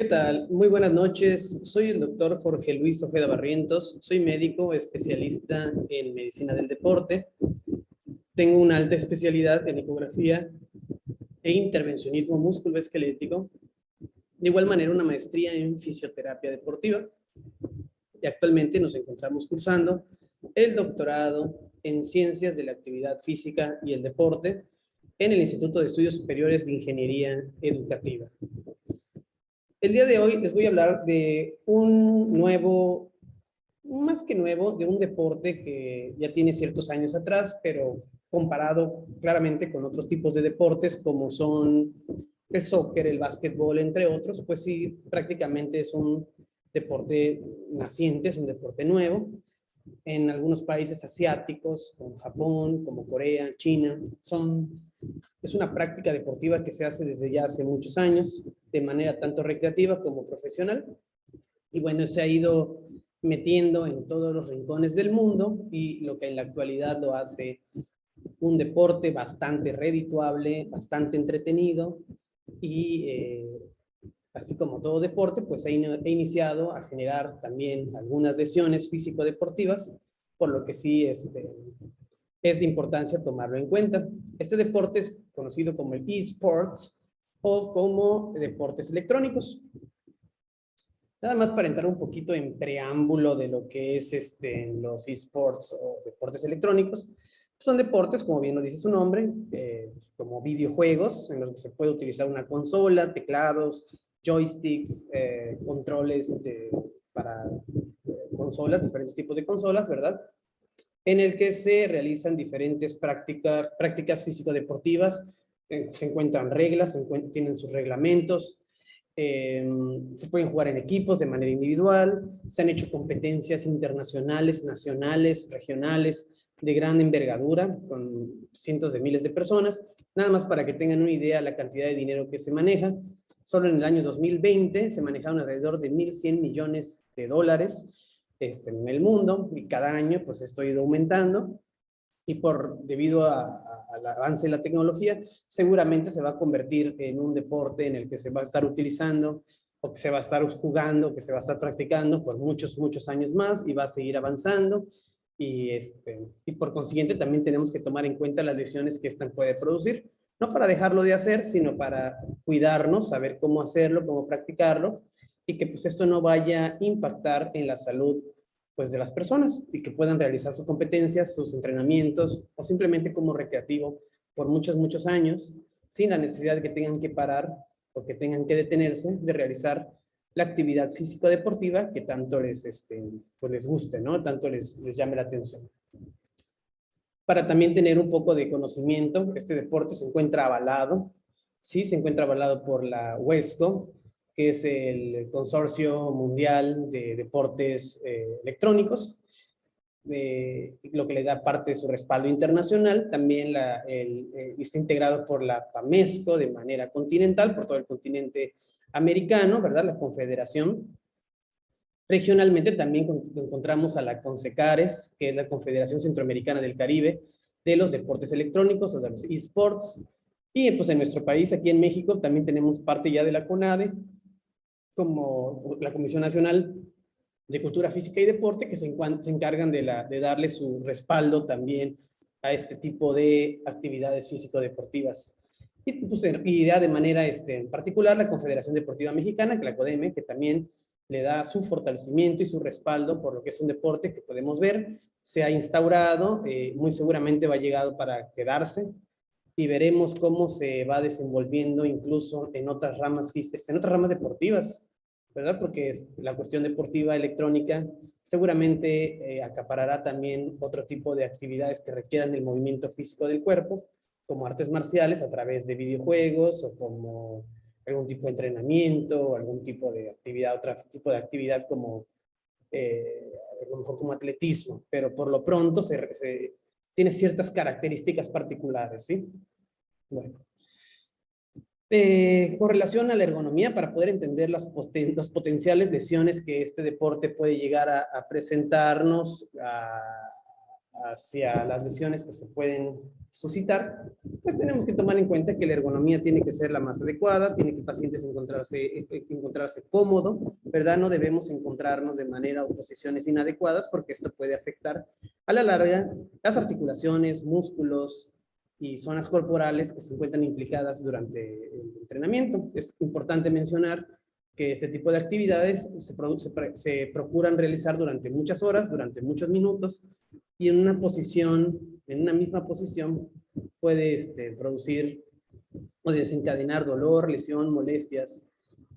¿Qué tal? Muy buenas noches. Soy el doctor Jorge Luis Ojeda Barrientos. Soy médico especialista en medicina del deporte. Tengo una alta especialidad en ecografía e intervencionismo musculoesquelético. De igual manera, una maestría en fisioterapia deportiva. Y actualmente nos encontramos cursando el doctorado en ciencias de la actividad física y el deporte en el Instituto de Estudios Superiores de Ingeniería Educativa. El día de hoy les voy a hablar de un nuevo, más que nuevo, de un deporte que ya tiene ciertos años atrás, pero comparado claramente con otros tipos de deportes como son el soccer, el básquetbol, entre otros, pues sí, prácticamente es un deporte naciente, es un deporte nuevo. En algunos países asiáticos, como Japón, como Corea, China, es una práctica deportiva que se hace desde ya hace muchos años, de manera tanto recreativa como profesional. Y bueno, se ha ido metiendo en todos los rincones del mundo y lo que en la actualidad lo hace un deporte bastante redituable, bastante entretenido y así como todo deporte, pues he iniciado a generar también algunas lesiones físico-deportivas, por lo que sí es de importancia tomarlo en cuenta. Este deporte es conocido como el eSports o como deportes electrónicos. Nada más para entrar un poquito en preámbulo de lo que es los eSports o deportes electrónicos. Son deportes, como bien lo dice su nombre, como videojuegos en los que se puede utilizar una consola, teclados, joysticks, controles para consolas, diferentes tipos de consolas, ¿verdad? En el que se realizan diferentes prácticas físico-deportivas, se encuentran reglas, tienen sus reglamentos, se pueden jugar en equipos de manera individual, se han hecho competencias internacionales, nacionales, regionales, de gran envergadura, con cientos de miles de personas. Nada más para que tengan una idea de la cantidad de dinero que se maneja. Solo en el año 2020 se manejaron alrededor de 1.100 millones de dólares en el mundo, y cada año pues esto ha ido aumentando, y debido al avance de la tecnología, seguramente se va a convertir en un deporte en el que se va a estar utilizando, o que se va a estar jugando, que se va a estar practicando por muchos, muchos años más, y va a seguir avanzando, y por consiguiente también tenemos que tomar en cuenta las lesiones que esta puede producir, no para dejarlo de hacer, sino para cuidarnos, saber cómo hacerlo, cómo practicarlo, y que pues esto no vaya a impactar en la salud pues de las personas, y que puedan realizar sus competencias, sus entrenamientos, o simplemente como recreativo por muchos, muchos años, sin la necesidad de que tengan que parar o que tengan que detenerse de realizar la actividad físico-deportiva que tanto pues les guste, ¿no? Tanto les llame la atención. Para también tener un poco de conocimiento, este deporte se encuentra avalado, ¿sí? Se encuentra avalado por la UNESCO, que es el Consorcio Mundial de Deportes Electrónicos, lo que le da parte de su respaldo internacional. También está integrado por la PAMESCO de manera continental, por todo el continente americano, ¿verdad? La Confederación. Regionalmente también encontramos a la CONCECARES, que es la Confederación Centroamericana del Caribe de los Deportes Electrónicos, o sea, los eSports. Y pues en nuestro país, aquí en México, también tenemos parte ya de la CONADE, como la Comisión Nacional de Cultura Física y Deporte, que se encargan de darle su respaldo también a este tipo de actividades físico-deportivas. Y pues ya de manera en particular la Confederación Deportiva Mexicana, que la CODEME, que también le da su fortalecimiento y su respaldo por lo que es un deporte que podemos ver, se ha instaurado, muy seguramente va llegado para quedarse, y veremos cómo se va desenvolviendo incluso en otras ramas, en otras ramas deportivas, ¿verdad? Porque la cuestión deportiva electrónica seguramente acaparará también otro tipo de actividades que requieran el movimiento físico del cuerpo, como artes marciales a través de videojuegos, o como algún tipo de entrenamiento, o algún tipo de actividad, otro tipo de actividad como, a lo mejor como atletismo, pero por lo pronto tiene ciertas características particulares, ¿sí? Bueno. Con relación a la ergonomía, para poder entender las potenciales lesiones que este deporte puede llegar a presentarnos hacia las lesiones que se pueden suscitar, pues tenemos que tomar en cuenta que la ergonomía tiene que ser la más adecuada, tiene que el paciente encontrarse cómodo, ¿verdad? No debemos encontrarnos de manera o posiciones inadecuadas porque esto puede afectar a la larga las articulaciones, músculos y zonas corporales que se encuentran implicadas durante el entrenamiento. Es importante mencionar que este tipo de actividades se procuran realizar durante muchas horas, durante muchos minutos, y en una misma posición, puede producir o desencadenar dolor, lesión, molestias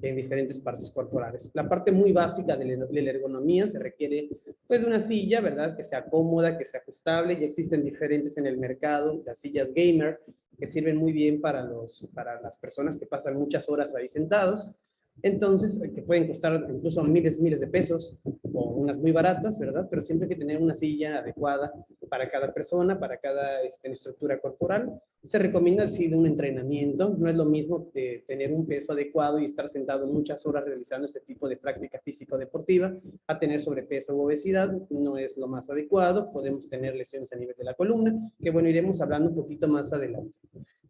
en diferentes partes corporales. La parte muy básica de la ergonomía se requiere pues de una silla, ¿verdad? Que sea cómoda, que sea ajustable. Ya existen diferentes en el mercado, las sillas gamer, que sirven muy bien para las personas que pasan muchas horas ahí sentados. Entonces, que pueden costar incluso miles de pesos, o unas muy baratas, ¿verdad? Pero siempre hay que tener una silla adecuada para cada persona, para cada estructura corporal. Se recomienda así de un entrenamiento. No es lo mismo tener un peso adecuado y estar sentado muchas horas realizando este tipo de práctica físico-deportiva a tener sobrepeso o obesidad. No es lo más adecuado. Podemos tener lesiones a nivel de la columna, que bueno, iremos hablando un poquito más adelante.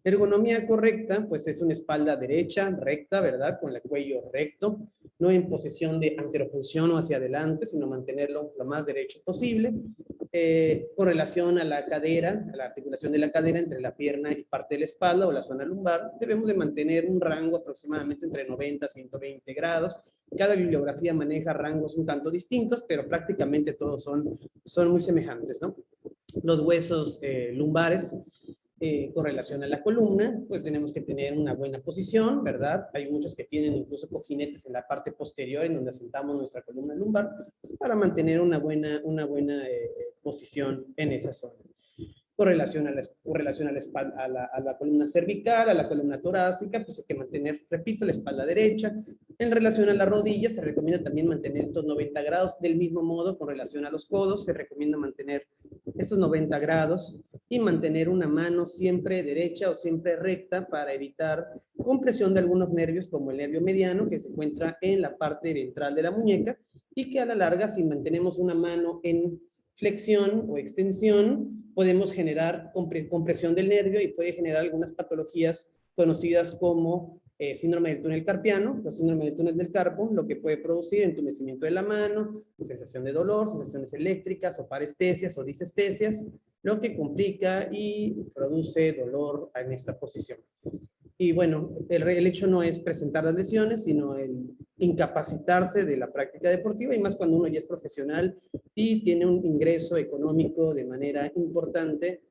Ergonomía correcta, pues es una espalda derecha, recta, ¿verdad? Con el cuello recto, no en posición de anteropunción o hacia adelante, sino mantenerlo lo más derecho posible. Con relación a la cadera, a la articulación de la cadera entre la pierna y parte de la espalda o la zona lumbar, debemos de mantener un rango aproximadamente entre 90 a 120 grados. Cada bibliografía maneja rangos un tanto distintos, pero prácticamente todos son muy semejantes, ¿no? Los huesos lumbares, con relación a la columna, pues tenemos que tener una buena posición, ¿verdad? Hay muchos que tienen incluso cojinetes en la parte posterior en donde asentamos nuestra columna lumbar para mantener una buena posición en esa zona. Con relación a la columna cervical, a la columna torácica, pues hay que mantener, repito, la espalda derecha. En relación a la rodilla, se recomienda también mantener estos 90 grados. Del mismo modo, con relación a los codos, se recomienda mantener estos 90 grados y mantener una mano siempre derecha o siempre recta para evitar compresión de algunos nervios, como el nervio mediano, que se encuentra en la parte ventral de la muñeca, y que a la larga, si mantenemos una mano en flexión o extensión, podemos generar compresión del nervio y puede generar algunas patologías conocidas como síndrome del túnel carpiano o síndrome del túnel del carpo, lo que puede producir entumecimiento de la mano, sensación de dolor, sensaciones eléctricas o parestesias o disestesias, lo que complica y produce dolor en esta posición. Y bueno, el hecho no es presentar las lesiones, sino el incapacitarse de la práctica deportiva, y más cuando uno ya es profesional y tiene un ingreso económico de manera importante,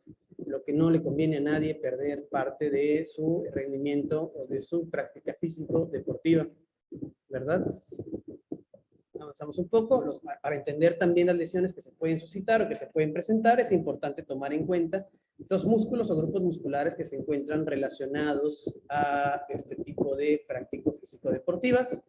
lo que no le conviene a nadie perder parte de su rendimiento o de su práctica físico-deportiva, ¿verdad? Avanzamos un poco. Para entender también las lesiones que se pueden suscitar o que se pueden presentar, es importante tomar en cuenta los músculos o grupos musculares que se encuentran relacionados a este tipo de prácticas físico-deportivas.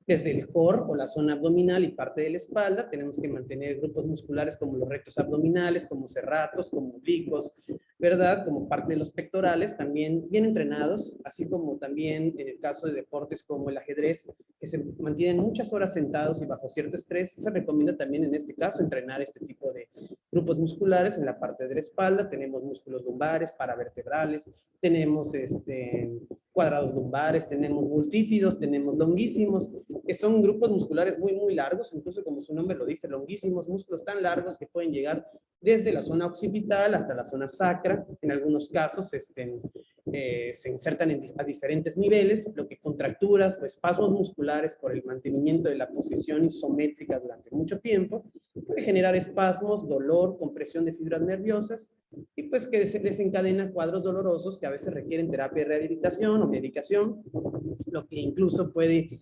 Desde el core o la zona abdominal y parte de la espalda, tenemos que mantener grupos musculares como los rectos abdominales, como serratos, como oblicuos, ¿verdad? Como parte de los pectorales, también bien entrenados, así como también en el caso de deportes como el ajedrez, que se mantienen muchas horas sentados y bajo cierto estrés. Se recomienda también en este caso entrenar este tipo de grupos musculares en la parte de la espalda. Tenemos músculos lumbares, paravertebrales, tenemos cuadrados lumbares, tenemos multífidos, tenemos longuísimos, que son grupos musculares muy largos, incluso como su nombre lo dice, longuísimos, músculos tan largos que pueden llegar desde la zona occipital hasta la zona sacra. En algunos casos se insertan a diferentes niveles, lo que contracturas o espasmos musculares por el mantenimiento de la posición isométrica durante mucho tiempo puede generar espasmos, dolor, compresión de fibras nerviosas, y pues que desencadena cuadros dolorosos que a veces requieren terapia de rehabilitación o medicación, lo que incluso puede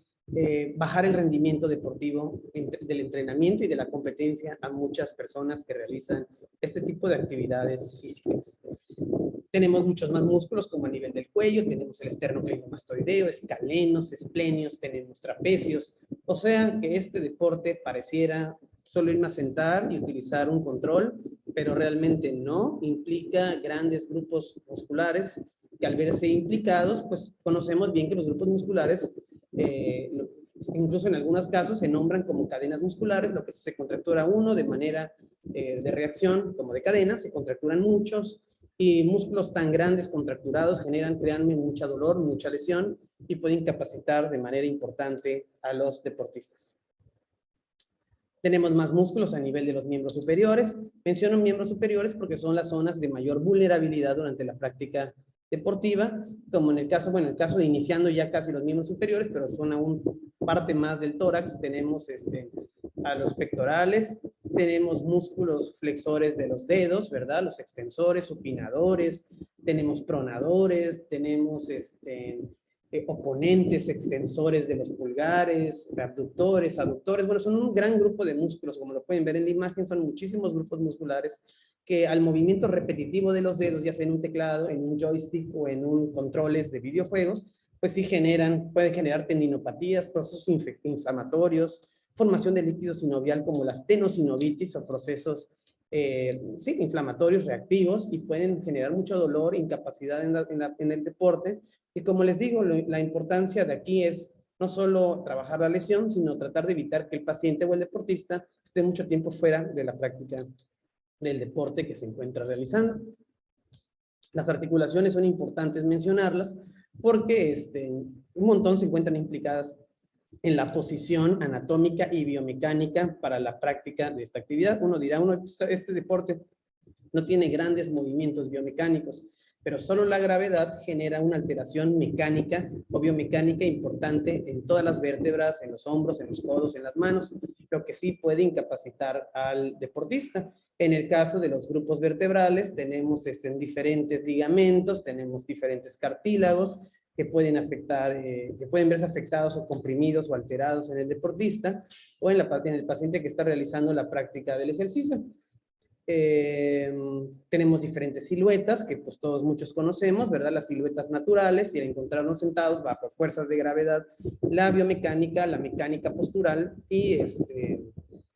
bajar el rendimiento deportivo del entrenamiento y de la competencia a muchas personas que realizan este tipo de actividades físicas. Tenemos muchos más músculos, como a nivel del cuello, tenemos el esternocleidomastoideo, escalenos, esplenios, tenemos trapecios. O sea que este deporte pareciera solo irme a sentar y utilizar un control, pero realmente no, implica grandes grupos musculares que al verse implicados, pues conocemos bien que los grupos musculares, incluso en algunos casos, se nombran como cadenas musculares, lo que se contractura uno de manera de reacción, como de cadena, se contracturan muchos, y músculos tan grandes contracturados generan, créanme, mucha dolor, mucha lesión, y pueden incapacitar de manera importante a los deportistas. Tenemos más músculos a nivel de los miembros superiores. Menciono miembros superiores porque son las zonas de mayor vulnerabilidad durante la práctica deportiva, como en el caso, bueno, en el caso de iniciando ya casi los miembros superiores, pero son aún parte más del tórax. Tenemos a los pectorales, tenemos músculos flexores de los dedos, ¿verdad? Los extensores, supinadores, tenemos pronadores, tenemos oponentes, extensores de los pulgares, abductores, aductores. Bueno, son un gran grupo de músculos, como lo pueden ver en la imagen, son muchísimos grupos musculares que al movimiento repetitivo de los dedos, ya sea en un teclado, en un joystick o en un controles de videojuegos, pues sí pueden generar tendinopatías, procesos inflamatorios, formación de líquido sinovial como las tenosinovitis o procesos sí, inflamatorios reactivos, y pueden generar mucho dolor, incapacidad en el deporte. Y como les digo, la importancia de aquí es no solo trabajar la lesión, sino tratar de evitar que el paciente o el deportista esté mucho tiempo fuera de la práctica del deporte que se encuentra realizando. Las articulaciones son importantes mencionarlas porque un montón se encuentran implicadas en la posición anatómica y biomecánica para la práctica de esta actividad. Uno dirá, este deporte no tiene grandes movimientos biomecánicos, pero solo la gravedad genera una alteración mecánica o biomecánica importante en todas las vértebras, en los hombros, en los codos, en las manos, lo que sí puede incapacitar al deportista. En el caso de los grupos vertebrales, tenemos diferentes ligamentos, tenemos diferentes cartílagos que pueden afectar, que pueden verse afectados o comprimidos o alterados en el deportista o en el paciente que está realizando la práctica del ejercicio. Tenemos diferentes siluetas que pues todos muchos conocemos, ¿verdad? Las siluetas naturales, y al encontrarnos sentados bajo fuerzas de gravedad, la biomecánica, la mecánica postural y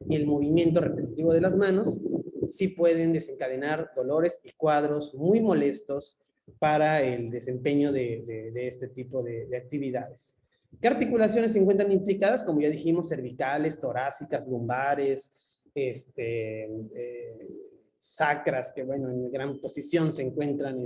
el movimiento repetitivo de las manos sí pueden desencadenar dolores y cuadros muy molestos para el desempeño de este tipo de actividades. ¿Qué articulaciones se encuentran implicadas? Como ya dijimos, cervicales, torácicas, lumbares, sacras, que bueno, en gran posición se encuentran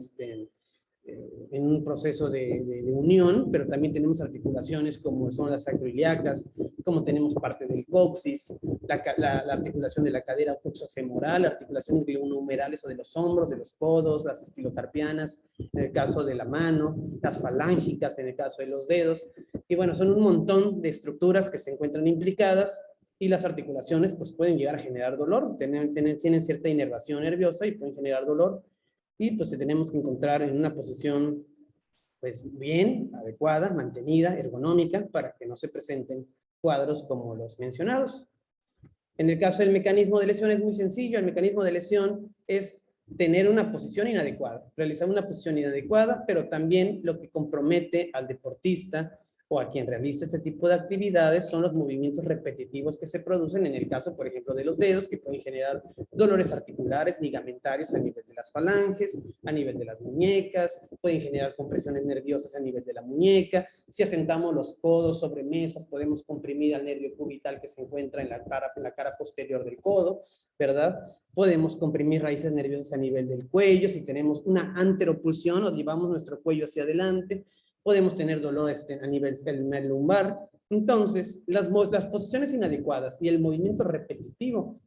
en un proceso de unión, pero también tenemos articulaciones como son las sacroiliacas, como tenemos parte del coxis, la articulación de la cadera coxofemoral, articulaciones glenohumerales o de los hombros, de los codos, las estilocarpianas, en el caso de la mano, las falángicas en el caso de los dedos, y bueno, son un montón de estructuras que se encuentran implicadas, y las articulaciones pues pueden llegar a generar dolor, tienen cierta inervación nerviosa y pueden generar dolor, y pues tenemos que encontrar en una posición pues bien, adecuada, mantenida, ergonómica, para que no se presenten cuadros como los mencionados. En el caso del mecanismo de lesión es muy sencillo. El mecanismo de lesión es tener una posición inadecuada, realizar una posición inadecuada, pero también lo que compromete al deportista o a quien realiza este tipo de actividades son los movimientos repetitivos que se producen, en el caso, por ejemplo, de los dedos, que pueden generar dolores articulares, ligamentarios a nivel de las falanges, a nivel de las muñecas, pueden generar compresiones nerviosas a nivel de la muñeca. Si asentamos los codos sobre mesas, podemos comprimir al nervio cubital que se encuentra en la cara posterior del codo, ¿verdad? Podemos comprimir raíces nerviosas a nivel del cuello. Si tenemos una anteropulsión o llevamos nuestro cuello hacia adelante, podemos tener dolor a nivel del lumbar. Entonces, las posiciones inadecuadas y el movimiento repetitivo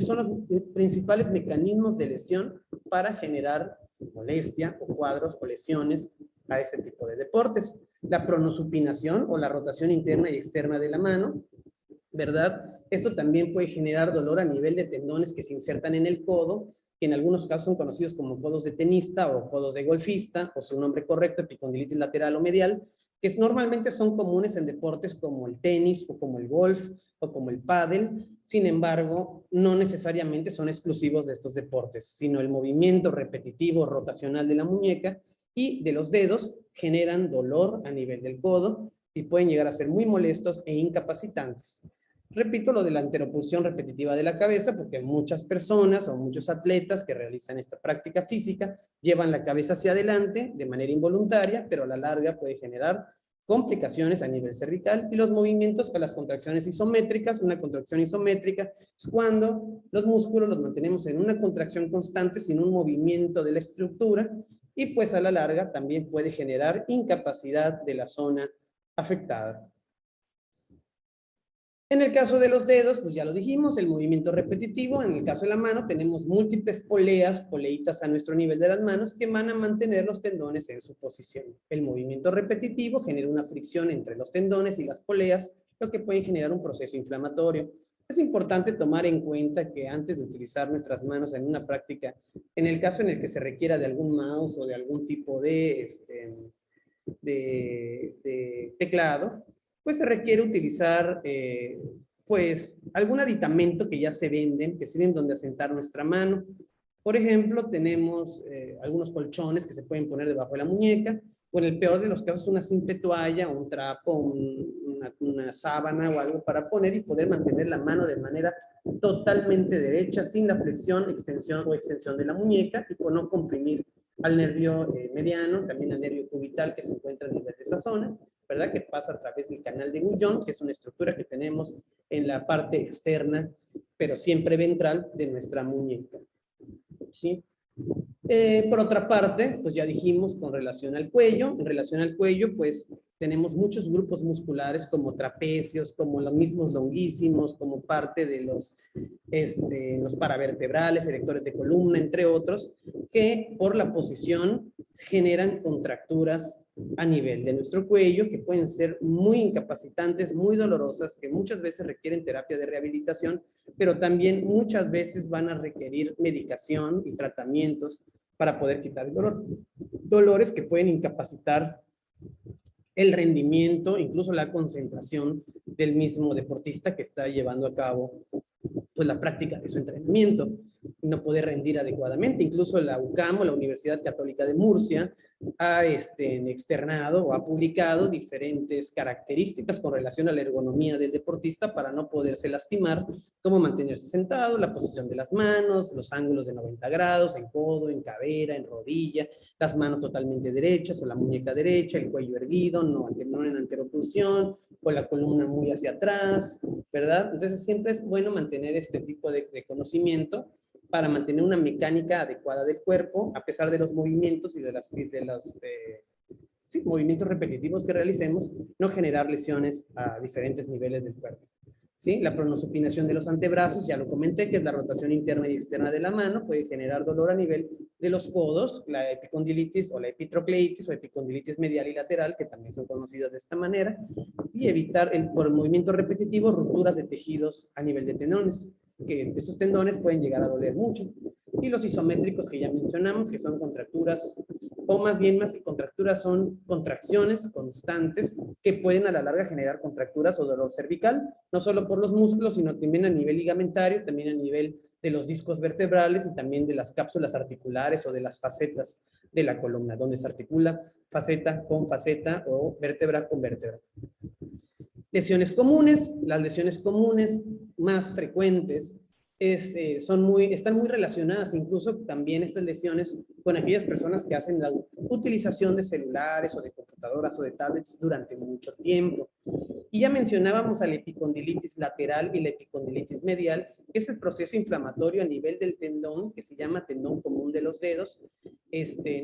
son los principales mecanismos de lesión para generar molestia o cuadros o lesiones a este tipo de deportes. La pronosupinación o la rotación interna y externa de la mano, ¿verdad? Esto también puede generar dolor a nivel de tendones que se insertan en el codo, que en algunos casos son conocidos como codos de tenista o codos de golfista, o su nombre correcto, epicondilitis lateral o medial, que normalmente son comunes en deportes como el tenis o como el golf o como el pádel. Sin embargo, no necesariamente son exclusivos de estos deportes, sino el movimiento repetitivo rotacional de la muñeca y de los dedos generan dolor a nivel del codo y pueden llegar a ser muy molestos e incapacitantes. Repito lo de la anteropulsión repetitiva de la cabeza, porque muchas personas o muchos atletas que realizan esta práctica física llevan la cabeza hacia adelante de manera involuntaria, pero a la larga puede generar complicaciones a nivel cervical, y los movimientos con las contracciones isométricas. Una contracción isométrica es cuando los músculos los mantenemos en una contracción constante sin un movimiento de la estructura, y pues a la larga también puede generar incapacidad de la zona afectada. En el caso de los dedos, pues ya lo dijimos, el movimiento repetitivo. En el caso de la mano tenemos múltiples poleas, poleitas a nuestro nivel de las manos, que van a mantener los tendones en su posición. El movimiento repetitivo genera una fricción entre los tendones y las poleas, lo que puede generar un proceso inflamatorio. Es importante tomar en cuenta que antes de utilizar nuestras manos en una práctica, en el caso en el que se requiera de algún mouse o de algún tipo de teclado, pues se requiere utilizar pues algún aditamento que ya se venden, que sirven donde asentar nuestra mano. Por ejemplo, tenemos algunos colchones que se pueden poner debajo de la muñeca, o en el peor de los casos una simple toalla, un trapo, una sábana o algo para poner y poder mantener la mano de manera totalmente derecha, sin la flexión, extensión o extensión de la muñeca, y por no comprimir al nervio mediano, también al nervio cubital que se encuentra a nivel de esa zona, ¿verdad? Que pasa a través del canal de Guyon, que es una estructura que tenemos en la parte externa, pero siempre ventral, de nuestra muñeca. ¿Sí? Por otra parte, pues ya dijimos con relación al cuello. En relación al cuello, pues tenemos muchos grupos musculares como trapecios, como los mismos longuísimos, como parte de los paravertebrales, erectores de columna, entre otros, que por la posición generan contracturas a nivel de nuestro cuello, que pueden ser muy incapacitantes, muy dolorosas, que muchas veces requieren terapia de rehabilitación, pero también muchas veces van a requerir medicación y tratamientos para poder quitar el dolor. Dolores que pueden incapacitar el rendimiento, incluso la concentración del mismo deportista que está llevando a cabo pues la práctica de su entrenamiento, no poder rendir adecuadamente. Incluso la UCAM, o la Universidad Católica de Murcia, ha externado o ha publicado diferentes características con relación a la ergonomía del deportista para no poderse lastimar, como mantenerse sentado, la posición de las manos, los ángulos de 90 grados, en codo, en cadera, en rodilla, las manos totalmente derechas o la muñeca derecha, el cuello erguido, no en anteropulsión, o la columna muy hacia atrás, ¿verdad? Entonces siempre es bueno mantener este tipo de conocimiento para mantener una mecánica adecuada del cuerpo, a pesar de los movimientos y de los movimientos repetitivos que realicemos, no generar lesiones a diferentes niveles del cuerpo. ¿Sí? La pronosupinación de los antebrazos, ya lo comenté, que es la rotación interna y externa de la mano, puede generar dolor a nivel de los codos, la epicondilitis o la epitrocleitis o epicondilitis medial y lateral, que también son conocidas de esta manera, y evitar por el movimiento repetitivo rupturas de tejidos a nivel de tendones, que esos tendones pueden llegar a doler mucho. Y los isométricos que ya mencionamos, que son contracturas, o más bien más que contracturas, son contracciones constantes que pueden a la larga generar contracturas o dolor cervical, no solo por los músculos, sino también a nivel ligamentario, también a nivel de los discos vertebrales y también de las cápsulas articulares o de las facetas de la columna, donde se articula faceta con faceta o vértebra con vértebra. Lesiones comunes, las lesiones comunes más frecuentes están muy relacionadas, incluso también estas lesiones, con aquellas personas que hacen la utilización de celulares o de computadoras o de tablets durante mucho tiempo. Y ya mencionábamos a la epicondilitis lateral y la epicondilitis medial, que es el proceso inflamatorio a nivel del tendón, que se llama tendón común de los dedos,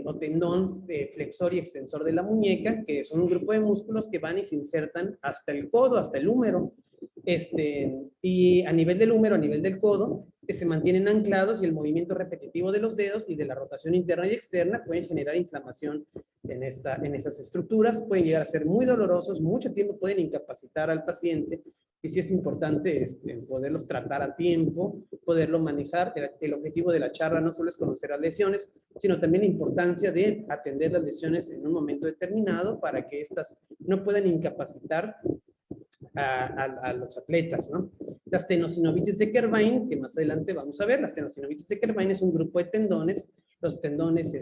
o tendón flexor y extensor de la muñeca, que son un grupo de músculos que van y se insertan hasta el codo, hasta el húmero. Y a nivel del húmero, a nivel del codo, que se mantienen anclados, y el movimiento repetitivo de los dedos y de la rotación interna y externa pueden generar inflamación en esas estructuras, pueden llegar a ser muy dolorosos, mucho tiempo pueden incapacitar al paciente, y sí es importante poderlos tratar a tiempo, poderlo manejar. El objetivo de la charla no solo es conocer las lesiones, sino también la importancia de atender las lesiones en un momento determinado para que éstas no puedan incapacitar a los atletas, ¿no? Las tenosinovitis de Kerbein, que más adelante vamos a ver. Las tenosinovitis de Kerbein es un grupo de tendones, los tendones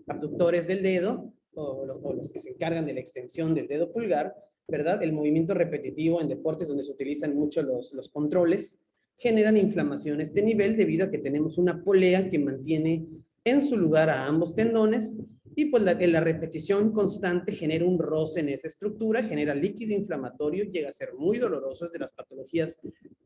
abductores del dedo, o los que se encargan de la extensión del dedo pulgar, ¿verdad? El movimiento repetitivo en deportes donde se utilizan mucho los controles, generan inflamación a este nivel debido a que tenemos una polea que mantiene en su lugar a ambos tendones, Y pues la repetición constante genera un roce en esa estructura, genera líquido inflamatorio, llega a ser muy doloroso, es de las patologías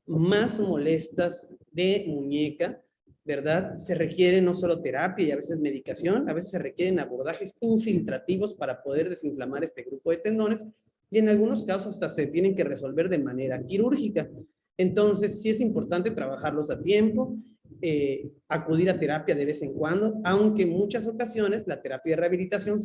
más molestas de muñeca, ¿verdad? Se requiere no solo terapia y a veces medicación, a veces se requieren abordajes infiltrativos para poder desinflamar este grupo de tendones, y en algunos casos hasta se tienen que resolver de manera quirúrgica. Entonces, sí es importante trabajarlos a tiempo, acudir a terapia de vez en cuando, aunque en muchas ocasiones la terapia de rehabilitación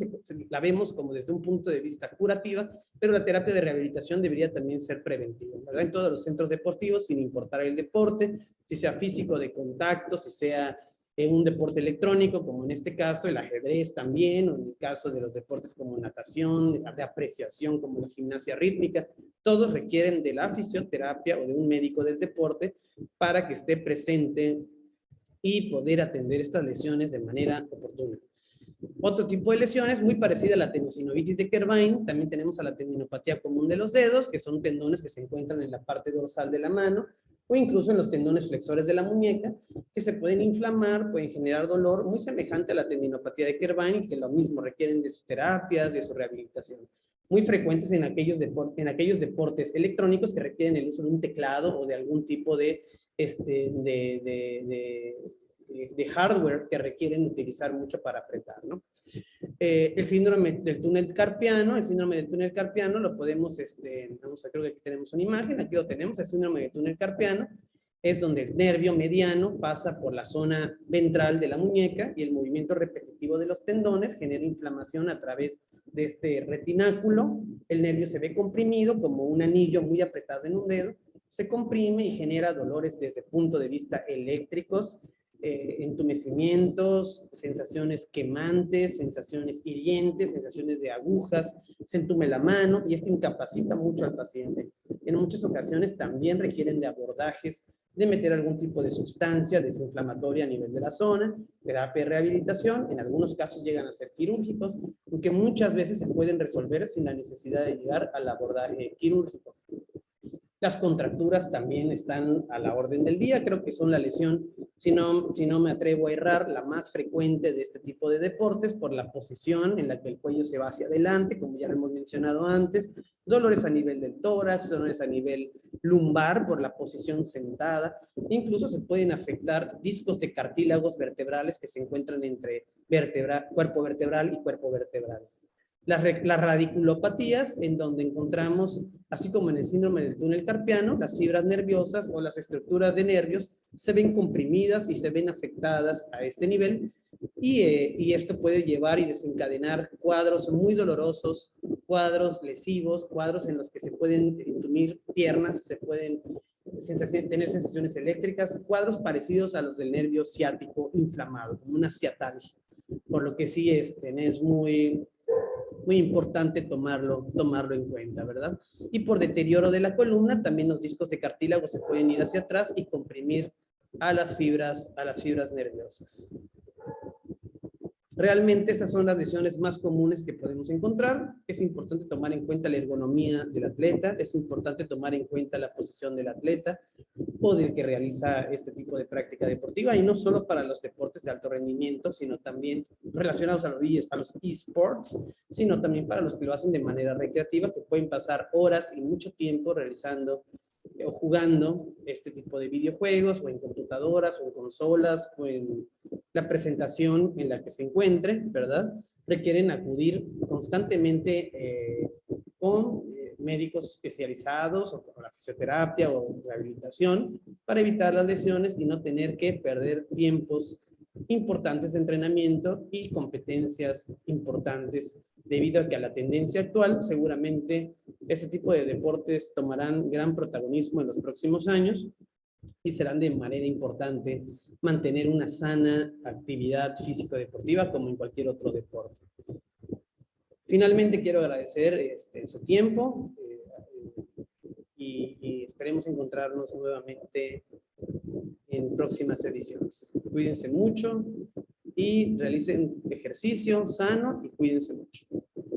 la vemos como desde un punto de vista curativa, pero la terapia de rehabilitación debería también ser preventiva, ¿verdad? En todos los centros deportivos, sin importar el deporte, si sea físico de contacto, si sea un deporte electrónico, como en este caso el ajedrez también, o en el caso de los deportes como natación, de apreciación como la gimnasia rítmica, todos requieren de la fisioterapia o de un médico del deporte para que esté presente y poder atender estas lesiones de manera oportuna. Otro tipo de lesiones muy parecida a la tendinocinovitis de Kervain, también tenemos a la tendinopatía común de los dedos, que son tendones que se encuentran en la parte dorsal de la mano, o incluso en los tendones flexores de la muñeca, que se pueden inflamar, pueden generar dolor, muy semejante a la tendinopatía de Kervain, que lo mismo requieren de sus terapias, de su rehabilitación. Muy frecuentes en aquellos deportes electrónicos que requieren el uso de un teclado o de algún tipo de hardware que requieren utilizar mucho para apretar, ¿no? El síndrome del túnel carpiano lo podemos, vamos a, creo que aquí tenemos una imagen, aquí lo tenemos, el síndrome del túnel carpiano es donde el nervio mediano pasa por la zona ventral de la muñeca y el movimiento repetitivo de los tendones genera inflamación a través de este retináculo. El nervio se ve comprimido como un anillo muy apretado en un dedo, se comprime y genera dolores desde el punto de vista eléctricos, entumecimientos, sensaciones quemantes, sensaciones hirientes, sensaciones de agujas, se entume la mano y esto incapacita mucho al paciente. En muchas ocasiones también requieren de abordajes de meter algún tipo de sustancia desinflamatoria a nivel de la zona, terapia y rehabilitación, en algunos casos llegan a ser quirúrgicos, aunque muchas veces se pueden resolver sin la necesidad de llegar al abordaje quirúrgico. Las contracturas también están a la orden del día, creo que son la lesión, si no me atrevo a errar, la más frecuente de este tipo de deportes por la posición en la que el cuello se va hacia adelante, como ya lo hemos mencionado antes, dolores a nivel del tórax, dolores a nivel lumbar por la posición sentada, incluso se pueden afectar discos de cartílagos vertebrales que se encuentran entre cuerpo vertebral y cuerpo vertebral. Las radiculopatías, en donde encontramos, así como en el síndrome del túnel carpiano, las fibras nerviosas o las estructuras de nervios se ven comprimidas y se ven afectadas a este nivel, y esto puede llevar y desencadenar cuadros muy dolorosos, cuadros lesivos, cuadros en los que se pueden entumir piernas, se pueden tener sensaciones eléctricas, cuadros parecidos a los del nervio ciático inflamado, como una ciatalgia, por lo que sí es muy importante tomarlo en cuenta, ¿verdad? Y por deterioro de la columna, también los discos de cartílago se pueden ir hacia atrás y comprimir a las fibras nerviosas. Realmente esas son las lesiones más comunes que podemos encontrar. Es importante tomar en cuenta la ergonomía del atleta, es importante tomar en cuenta la posición del atleta o del que realiza este tipo de práctica deportiva, y no solo para los deportes de alto rendimiento, sino también relacionados a los esports, sino también para los que lo hacen de manera recreativa, que pueden pasar horas y mucho tiempo realizando o jugando este tipo de videojuegos, o en computadoras, o en consolas, o en la presentación en la que se encuentren, ¿verdad? Requieren acudir constantemente con médicos especializados o con la fisioterapia o rehabilitación para evitar las lesiones y no tener que perder tiempos importantes de entrenamiento y competencias importantes, debido a que a la tendencia actual seguramente este tipo de deportes tomarán gran protagonismo en los próximos años y serán de manera importante mantener una sana actividad físico-deportiva como en cualquier otro deporte. Finalmente quiero agradecer su tiempo y esperemos encontrarnos nuevamente en próximas ediciones. Cuídense mucho y realicen ejercicio sano y cuídense mucho.